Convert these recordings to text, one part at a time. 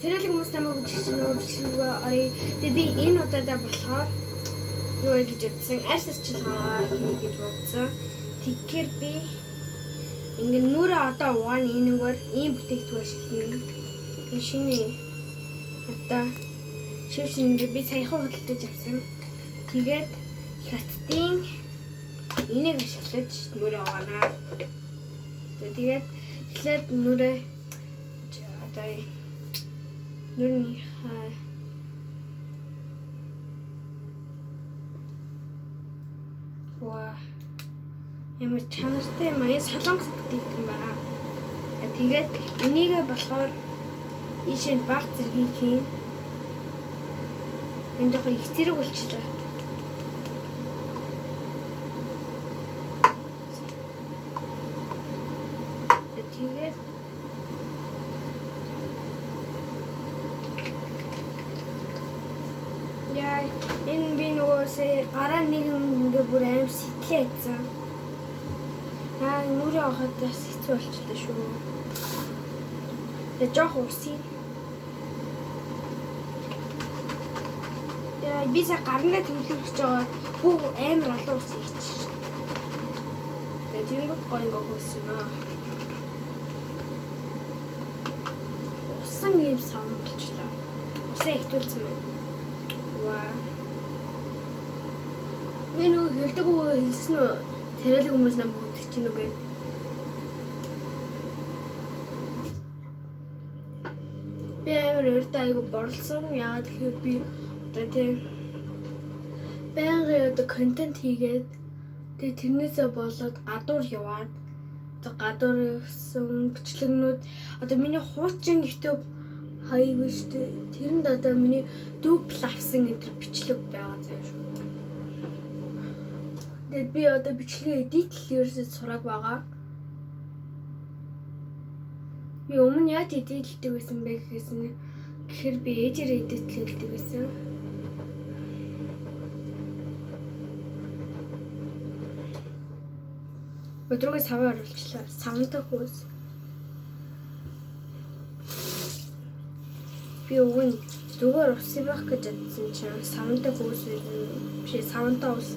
тэрэлэг хүмүүс намайг бичлэгээ орё. Тэгээ би энэ удаадаа болохоор юу гэж бодсон. Арсч чилгаа гэж бодсон. Тэгэхээр би ингээд нүрээ одоо угаана энэгээр ийм бүтээгдэхүүн шилнэ. Энэ шинэ одоо шившингээ би саяхан худалдаж авсан. Тэгээд хаттын энийг ашиглаж нүрээ угаана. Тэгээд эхлээд нүрээ одоо нүрний ямар чанартай маяг солонгос бүтээгдэхүүн юм байна. Тэгээд энийг болохоор ийшээ баг зэргийг хийн. Энд яг их зэрэг болчихлоо. Тэгээд яа энэ би нөгөөсөө гараа нэг ингээ бүр аим сэтгэлээ хийсэн. Нүрээ авахад бас хэцүү болчихлоо шүү. Тэгээ жоох уусыг. Тэгээ би сая гарнаа төвлөрч байгаа бүх амар олон ус ийчих. Тэгээ тэнгууд гоё хөөсөн аа. Усан юм сан болчихлоо. Усаа ихтүүлсэн байна. Ваа. Мен үү хэлдэг үү хэлсэн үү? Тэрэлэг хүмүүс намайг үтгэж чинь үгүй. Би амар өртөө айгу борлсон. Яагаад гэхээр би одоо тийм байнгын одоо контент хийгээд тэгээ тэрнээсээ болоод гадуур яваад одоо гадуур явсан бичлэгнүүд одоо миний хуучин YouTube хайггүй шүү дээ. Тэрэнд одоо миний дупл авсан гэдэг бичлэг байгаа заяа шүү. Тэгээд би одоо бичлэгээ эдитлээрээ сураг байгаа. Би өмнө яд эдитлдэг байсан бэ гэхээр би ээжээр эдитлдэг байсан. Өдрөгөө саваа оруулчлаа. Савнтай хөөс. Би өгөн зүгээр ус ивах гэж бодсон чинь савнтай хөөс биш савнтай ус.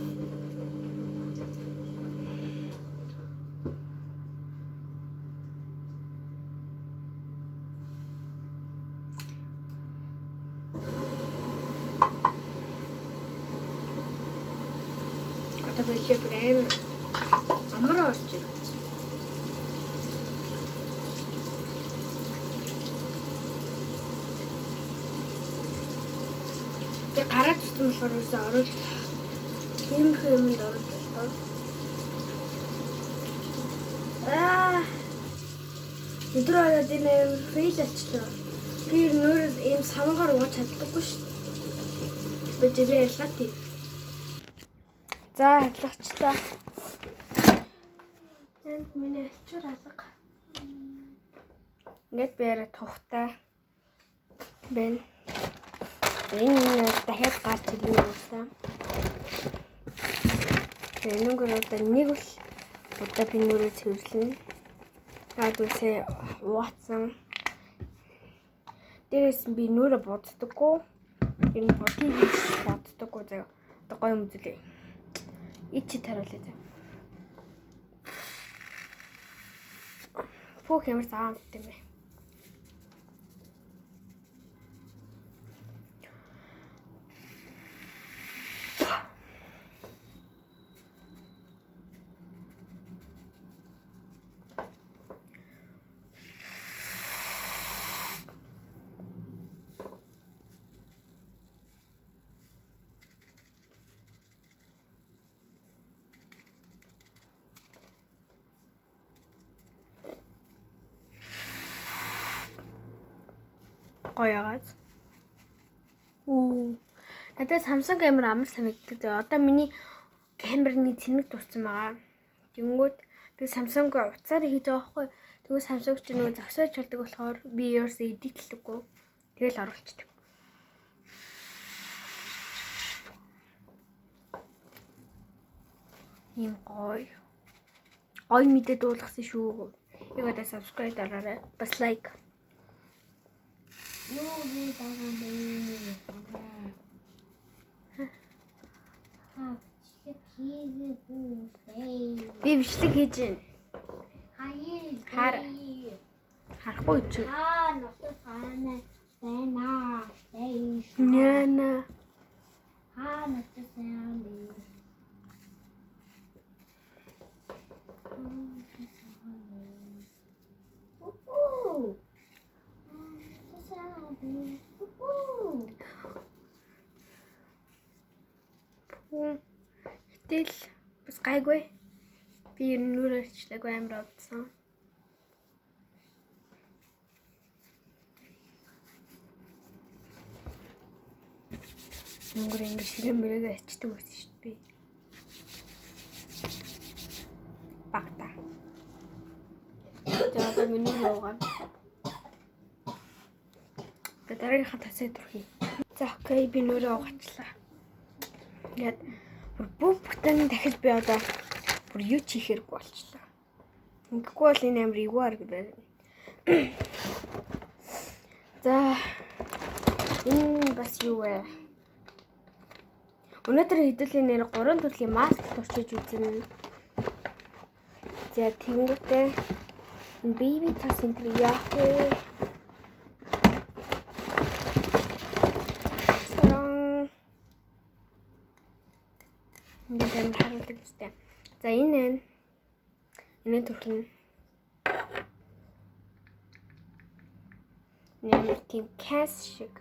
Одоо би брэм амраа орчих. Тэг гараад ирсэн болохоор үсээ оруулах. Тийм юмд оруулах. Өдөр ороод энэ фейл болчихлоо. Би нүүрээс ийм савгаар ууж чаддаггүй шүү дээ. Би тэрээ ялгаа тийм. За хэлчихлаа. Энд миний ачуур алга. Ингээд бээр тухтай байна. Энэ дахиад гарч ирнэ уусаа. Энэгээр одоо нэг л удаа би нүрээ цэвэрлэнэ. Гадуусээ уутсан. Дээрээс би нүрээ боддоггүй. Энэ бодгийг боддоггүй заяа. Одоо гоё юм зүлээ. Ичи таруулъя заяа. Фух ямар заан гэдэг юм бэ? Гоёгоос. Надад Samsung камер амар санагддаг. Одоо миний камерны цэнэг дууссан байгаа. Тэнгүүд би Samsung-г уцаар хийж байгаа байхгүй. Тэгвэл Samsung ч нөгөө зогсоож болдог болохоор би ерөөсөө эдитлэггүй. Тэгэл оруулчихдаг. Ийм гоё мэдээ дуулгасан шүү. Яг одоо subscribe дараарай. Бас like. Би бичлэг хийж байна. Харахгүй ч. Няна. Тэгэл бас гайгүй. Би ер нь нүрээ арчлаг амар авдсан. Өнгөр ингэ ширээн мөрөг арчдаг байсан шүү дээ. Багта. За миний руугаа. Дараагийн тасаа төрхий. За окей би нүрээ угачлаа. Ингээд бүх бүтэн дахиж би одоо бүр юу ч хийхэргүй болчихлоо. Ингэхгүй бол энэ амар ивгүй аргадаг. За энэ бас юу вэ? Өнөөдөр хэдүүлээ нэр 3 төрлийн маск туршиж үзнэ. За тэнгуүтэй baby тас энэ яах вэ? Ингээд харуулдаг үстэй. За энэ төрхөн нэмэр тийм кэс шиг.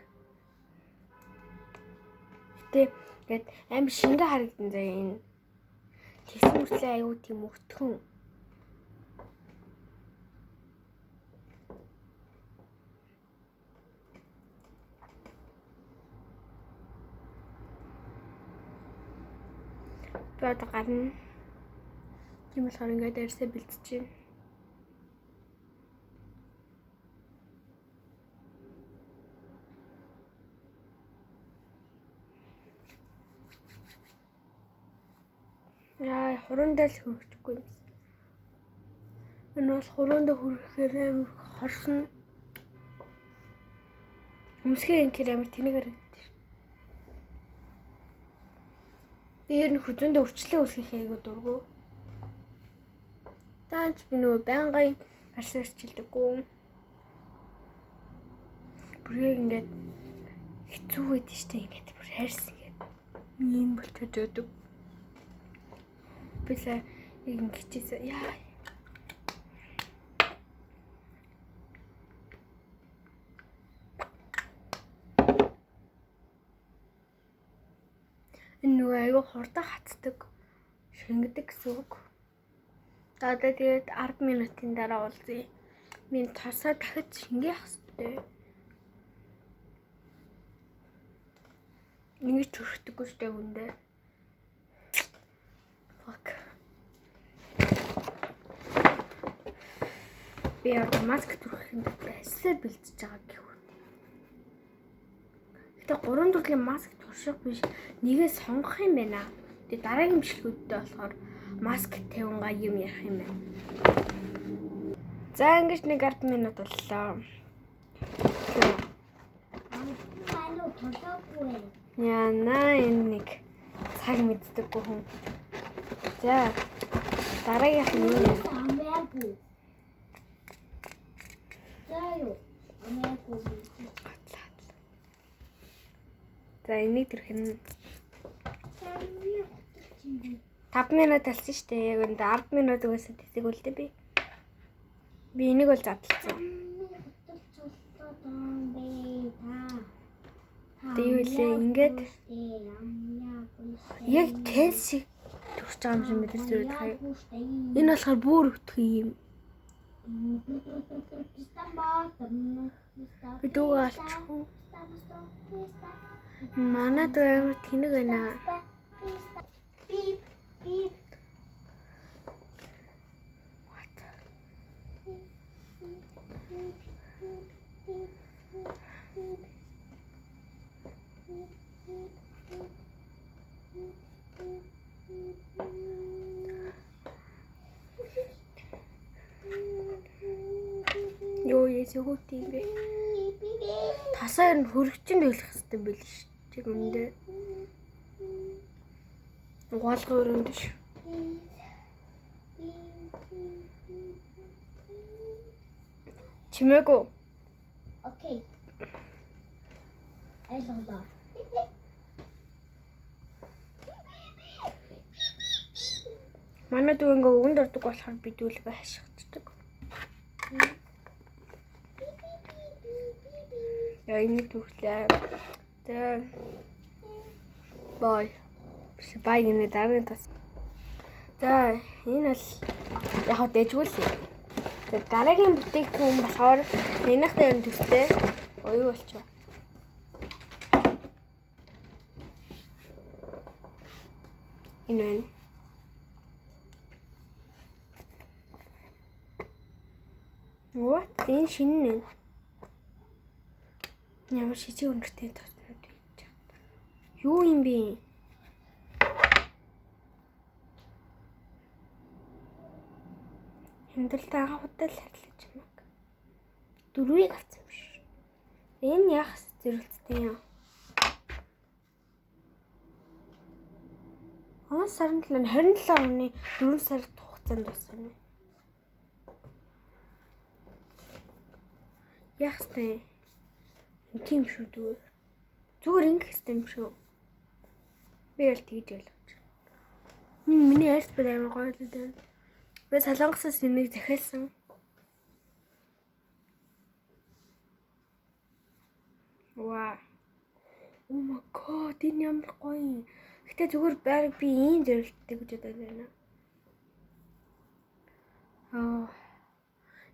Гэтэ ингээд амар шингээ харагдан за энэ. Тэгсэн мөртлөө аюу тийм өтгөн. Би одоо гарна. Тийм болохоор ингээд арьсаа бэлтэж байна. Яа, хуруундаа л хөрөхгүй юм. Энэ бол хуруундаа хөрөхээр амар хорсон. Өмсгөө энэ тэр амар тэнэг харагдав. Би ер нь хүзүүндээ өрчлөө үсгэх айгуу дургу. Таач би нөгөө байнгын арьсаа арчилдаггүй. Бүр яг ингээд хэцүү байдаг штэ ингээд бүр хайрс ингээд ийм болчиход өгдөг. Бисаа яг ингэчээсээ яа. Энэ нөгөө айгуу хурдан хатдаг, шингэдэг гэсэн үг. Одоо тэгээд 10 минутын дараа уулзъя. Миний тосоо дахиж шингээх хэрэгтэй. Нэг ч хүрхдэггүй штэ хүндээ. Fuck. Би одоо маск түрхэхийн байсаа бэлтэж байгаа гэх үү. Гэтэ 3 төрлийн маск турших биш, нэгээ сонгох юм байна. Тэгээ дараагийн бичлэгүүдтэй болохоор маск 50-га юм ярих юм байна. За ингэж нэг 10 минут боллоо. Яна энэ нэг цаг мэддэггүй хүн. За дараагийнх нь юу вэ? За энийг тэрхэн 5 минут талсан шүү дээ. Яг энэ 10 минут өгөөсөө тэсэг үлдээ би. Би энийг бол задлцсан. Тэгэлээ ингээд яг кэс төгсөж байгаа юм шиг мэдэрч байна. Энэ болохоор бүр өтөх юм. Би дүүгээ алчихгүй. Манайд амар тэнэг байна. Ёо ясэгүүт юм бэ? Насаар нь хөргөчөнд хэлэх хэрэгтэй байл ш. Тэг үндэ. Угаалгын өрөөнд ш. Чимээгүй. Окей. Айлгоо. Манай дүү ингээ өгөнд ордог болохоор би дүүл байшигчдаг. Яа энэ түүхлээ. Тэ. Бай. Бай гинэ дараагийн тас. За энэ бол яг дэжгүүл. Тэгээд дараагийн бүтээгдэхүүн болохоор энэхтэй юм төстэй. Оюу болчихоо. Энэ байна. What? Энэ шинэ нэ. Ямар шижиг өнөртэй тоснууд байж. Юу юм бэ? Хэмдэлтэй хавтал харьлаж юм. Дөрвийг авсан биш. Энэ яг зэрэлцтэй юм. Сарын 27 оны 4 сард хугацаанд дуусна. Яахстай. Тийм шүү дүү. Зүгээр ингэх хэрэгтэй юм шүү. Би л тэгж ойлгож. Миний арьс бүр амар гоё л дээ. Би Солонгосоос энийг захиалсан. Ваа. Oh my god, энэ ямар гоё. Гэтэ зүгээр байг би ийм зэрэлттэй гэж бодоод байна.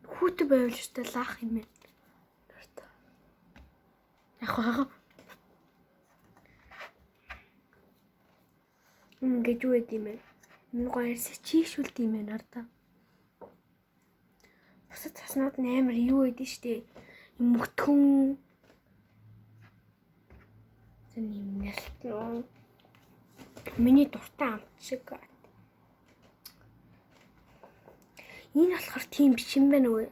Хүүтэй байвал ч та лаах юм байна. Яг. Ингэж юу гэдэм бэ? Энэ гоё чийшүүлт юм байна ардаа. Бусад цаснууд нь амар юу гэдэг штэ. Юм мөтгөн. Зэн юм нэлтнөө. Миний дуртай амт шиг. Энэ болохоор тийм биш юм байна уу?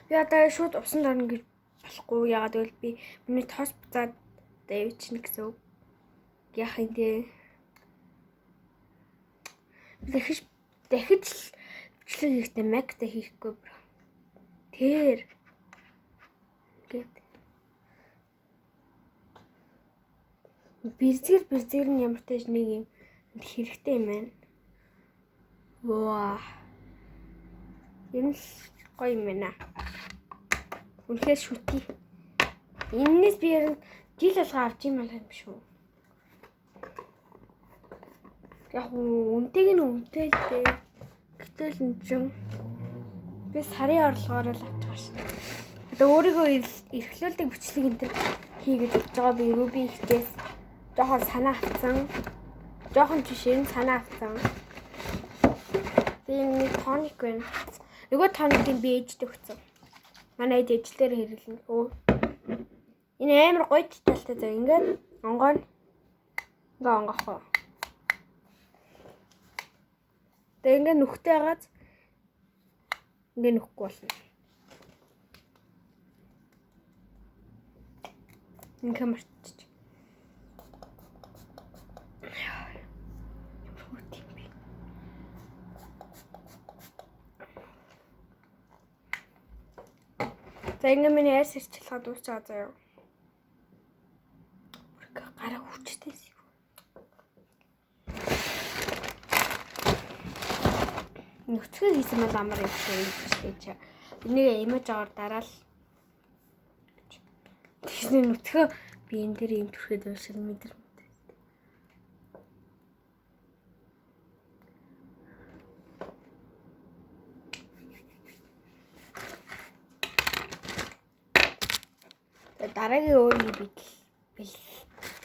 Би одоо шууд усан дорно гэж болохгүй. Ягаад гэвэл би миний тоос буцаад дэвчнэ гэсэн үг. Яах юм бэ? Дахиж бичлэг хийхдээ Mac-тай хийхгүй бро. Тэр гэт бэрзэр нь ямар тааж нэг юм хэрэгтэй юм байна. Ваа. Энэ гоё юм байна. Үнэхээр шүтий. Энэс би жил алга авч юм байна шүү. Яг үнэтэйг нь үнэтэй л дээ. Гэтэл энэ чинь би сарын орлогоор л авчихсан шин. Одоо өөрийгөө эрхлүүлдэг бичлэг энэ төр хийгээд болж байгаа би Ruby ихтээс жоохон санаа авсан. Жоохон жишээ нь санаа авсан. Энэ тоник байна. Нөгөө тоникийг би ээжтэй өгсөн. Манай ээж ээжлэр хэрэглэн. Энэ амар гоё талтай заа. Ингээд онгоо онгохоо. Тэгээ ингээд нүхтэй хагаад ингээд нүхгүй болно. Ингээд мартчих. За ингээд миний айс ирчлээд дуусаад заяа. Гараа хүчтэй. Нүцгэн хийсэн бол амар юм шиг. Энийг имажаар дараал. Тэгснэ нүцгэн би энэ дээр юм түрхэд уушиг мэдэр. Дараагийн өөрийн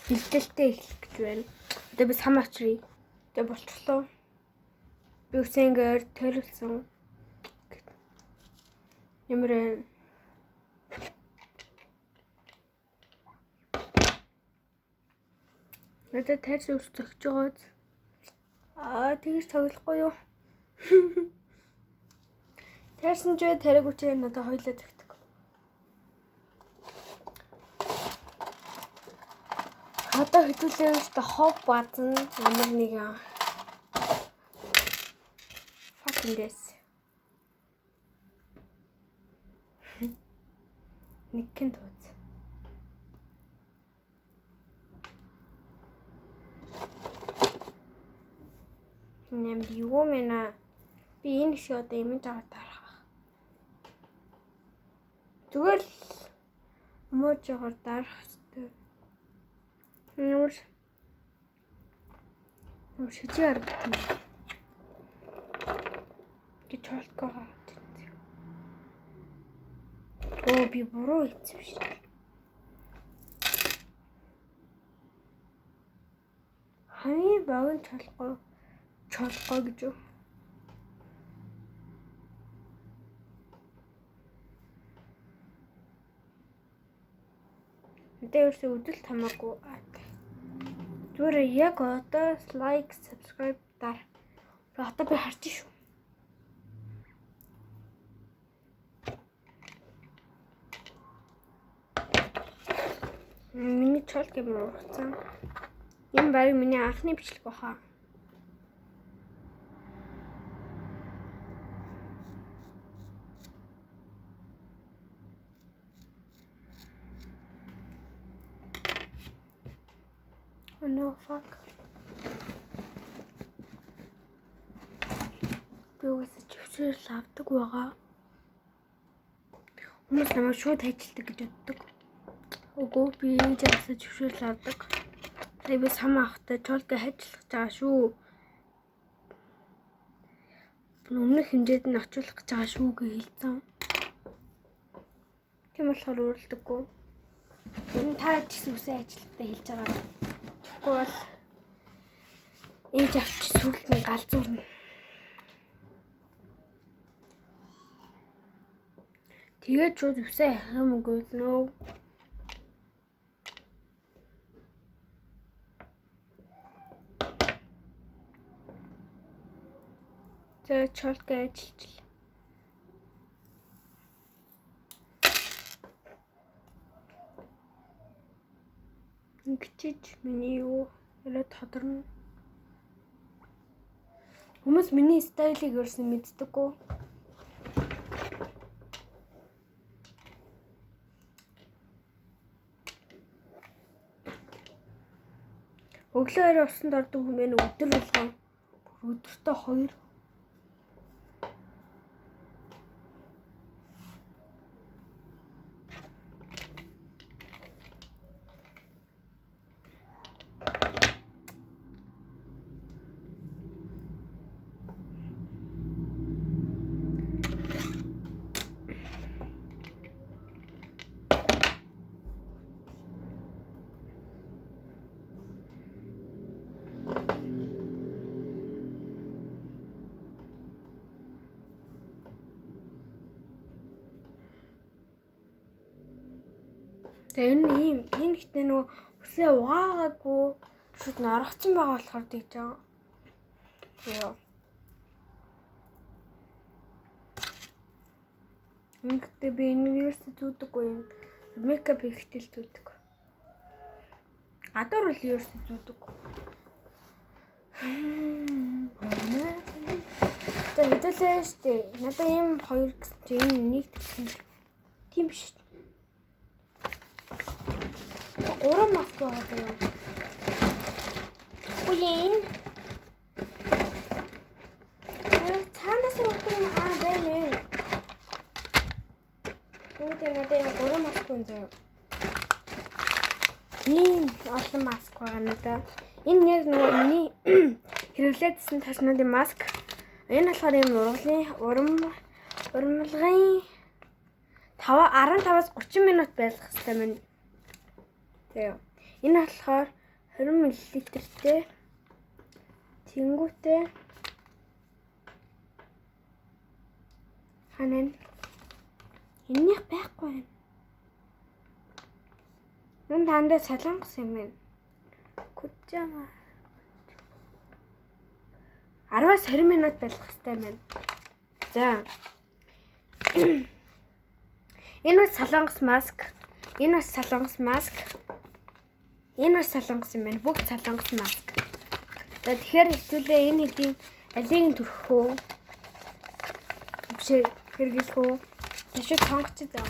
бэлтгэлтэй эхлэх гэж байна. Одоо би сам очрыг. Тэгээ болчихлоо. Би үсэнгээр төрүүлсэн. Ямар надад тарс ус зөгж байгаа. Тэгж тоглохгүй юу? Тарсан ч тариг үчээ надад хоёлаа зөгтөг. Одоо хэдүүлээ өстө хов базан ямар нэг fucking this. Никэн тууц. Нэм юу мэнэ би энэ шиг одоо имиж аваад тарах. Зүгээр л можоор дарах хэрэгтэй. Ямар шижээр битэн. Гэж толкоо. Оо би буруу хийсэн шүү дээ. Хаяа бавын толгой гэж юу? Тэрс үдэл тамаагүй. Зүгээр яг одоо лайк, subscribe дар. Одоо би харж шүү. Миний чол гэмээр ургацсан. Энэ баг миний анхны бичлэг баха. Oh no, fuck. Би үгүй зөвшөөрөл авдаг байгаа. Хүмүүс намайг шууд хайчилдаг гэж боддог. Үгүй би энэ жагсаа зөвшөөрөл авдаг. Тэгээ би сам ахтай чолгээ хайчлах байгаа шүү. Өмнөх хэмжээд нь очиулах гэж байгаа шүү гэж хэлсэн. Тийм болохоор уралдаггүй. Энэ та гэсэн үсээ ажиллахтаа хэлж байгаа. Тэгвэл бол ээж авч сүлд нь галзуурна. Тэгээд шууд үсээ яхах юм уу нөө. За чолгээ ажиллаж. Ингэчиж миний юу яриад тодорно. Хүмүүс миний стайлыг ерөөсөн мэддэггүй. Өглөө орой усанд ордог хүмүүс өдөр болгоо. Өдөртөө 2. Тэгээ энэ ихтэй нөгөө үсээ угаагаагүй шууд наргацсан байгаа болохоор тэгж байгаа. Яа. Ингэхдээ би энэ ерөөсөө зүүдэггүй юм. Мейкап хийхдээ зүүдэг. Гадуур л ерөөсөө зүүдэггүй. Тэгээ хэдүүлээ штэ. Надаа ийм 2 гэсэн чинь энэ нэг тийм биш. 3 маск байгаа юм. Үеийн. Цаанаас урдсан байна. Үүтэй надад 3 маск байна. Ийм олон маск байгаа надад. Энэ яг нөгөө миний хэрэглээдсэн ташнуудын маск. Энэ болохоор ийм урмлагын 15-аас 30 минут байлгах хэрэгтэй мэн. Тэгээ. Энэ болохоор 20 мл-тэй. Тэнгүүтээ ханаа энийх байхгүй байна. Нүн тандаа салангас юм байна. Күчээгаа 10-аас 20 минут байлгах хэрэгтэй байна. За. Энэ бас солонгос маск. Энэ бас солонгос маск. Энэ бас солонгос юм байна. Бүгд солонгос маск. За тэгэхээр хэвчүүлээ энэ хэдийн алийг нь төрөх үү? Биш хэрэглэх үү? Тэшээ сонгоч заа.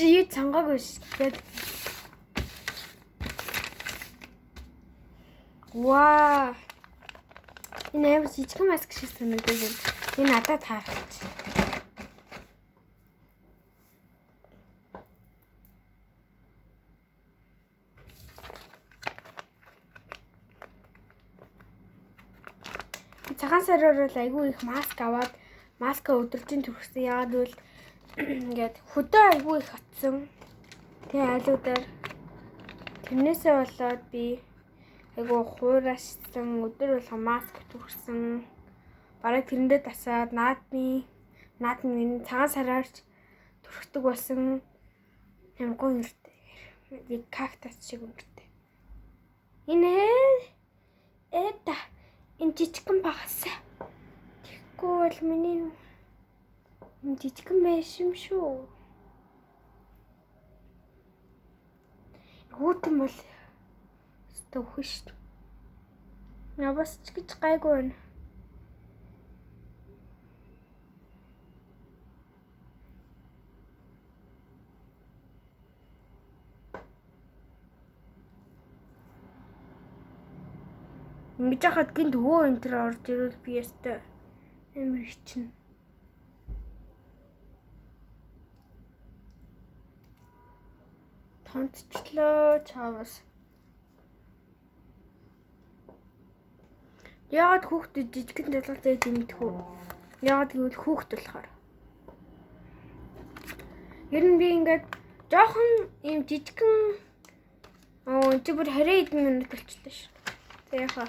Чи юу цангаагүй шүү дээ. Ваа. Энэ амар жижиг маск шиг санагдаж байна. Энэ надад таарч. Цагаан сараар бол айгүй их маск аваад маска өдөржин төрсөн. Яагаад гэвэл ингээд хөдөө айгүй их атсан. Тэгээ айлуудаар тэрнээсээ болоод би айгүй хуурашсан өдөр болго маск төрсөн. Бараг тэрэндээ тасаад наадмын энэ цагаан сараарч төрхдөг болсон. Ямгүй нэртэй. Яг кактус шиг өнгөтэй. Эта энэ жижигхэн багас. Тэгэхгүй бол миний жижигхэн байш юм шүү. Хүүтэн бол өөхөн шүү. Навас ч гэж гайгүй байна. Ингэж хахад гинт өвөө энэ төр орж ирвэл би ястай амар хичнэ. Тонцчлоо чаавас. Яагаад хүүхдэд жижигхэн талгалтай дэмдэх үү? Яагаад гэвэл хүүхд болохоор. Ер нь би ингээд жоохон ийм жижигхэн чи бүр 20 минут болчихлоо шүү. Тэгээ яхаа.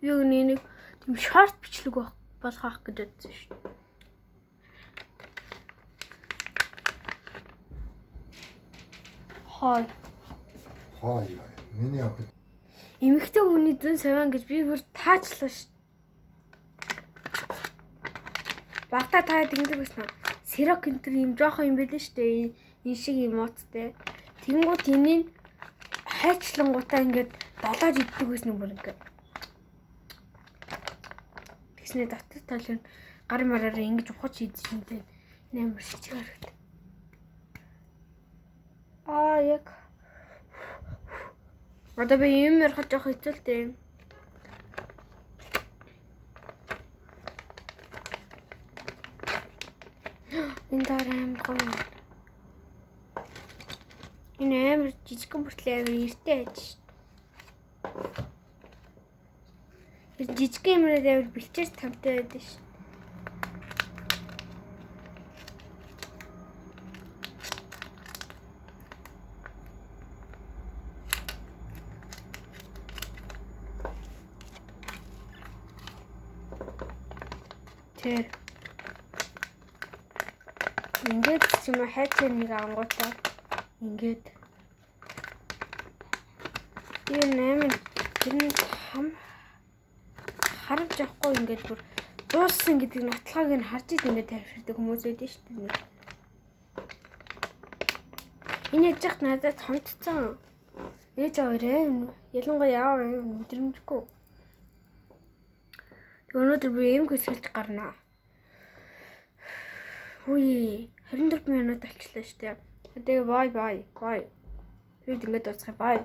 Юу нэг тийм шорт бичлэг болгох гэж бодсон шүү. Хой. Миний яг эмэгтэй хүний зэн саван гэж би бүр таачлаа шүү. Багтаа таад ингэдэг байсан. Сирок энтер юм жоохон юм байлээ шүү дээ. Энэ шиг эмоцтэй. Тэнгуут энийг хайчлангуудаа ингээд долоож иддэг байсан юм бүр ингээд. Тэгснэ дотор талын гар мараараа ингэж ухаж идчихэнтэй. Энэ амар шижиг харагд. Яг. Одоо би юм ярих жоох хэцүүлтэй. Энэ дараа амар гоё. Энэ амар жижигхэн бүртлээ амар эртээ аж шүү. Жижигхэн юмраад амар бэлчээр тамтай байдаг шүү. Тэр ингээд ч юм уу хайцаа нэг ангуудаа ингээд энэ нэмэн харж явахгүй ингээд бүр дууссан гэдэг нотлохыг нь харж ид ингээд тавьширдаг хүмүүс байдаг шүү дээ. Энэ яж хат надад томцсон. Ээж аваарэ. Ялангуяа яав юм мэдрэмжгүй. Өнөөдөр би юм хэсгэлж гарнаа. Үгүй 24 минут болчихлоо шүү дээ. Тэгээ бай. Бид ингээд дуусгая бай.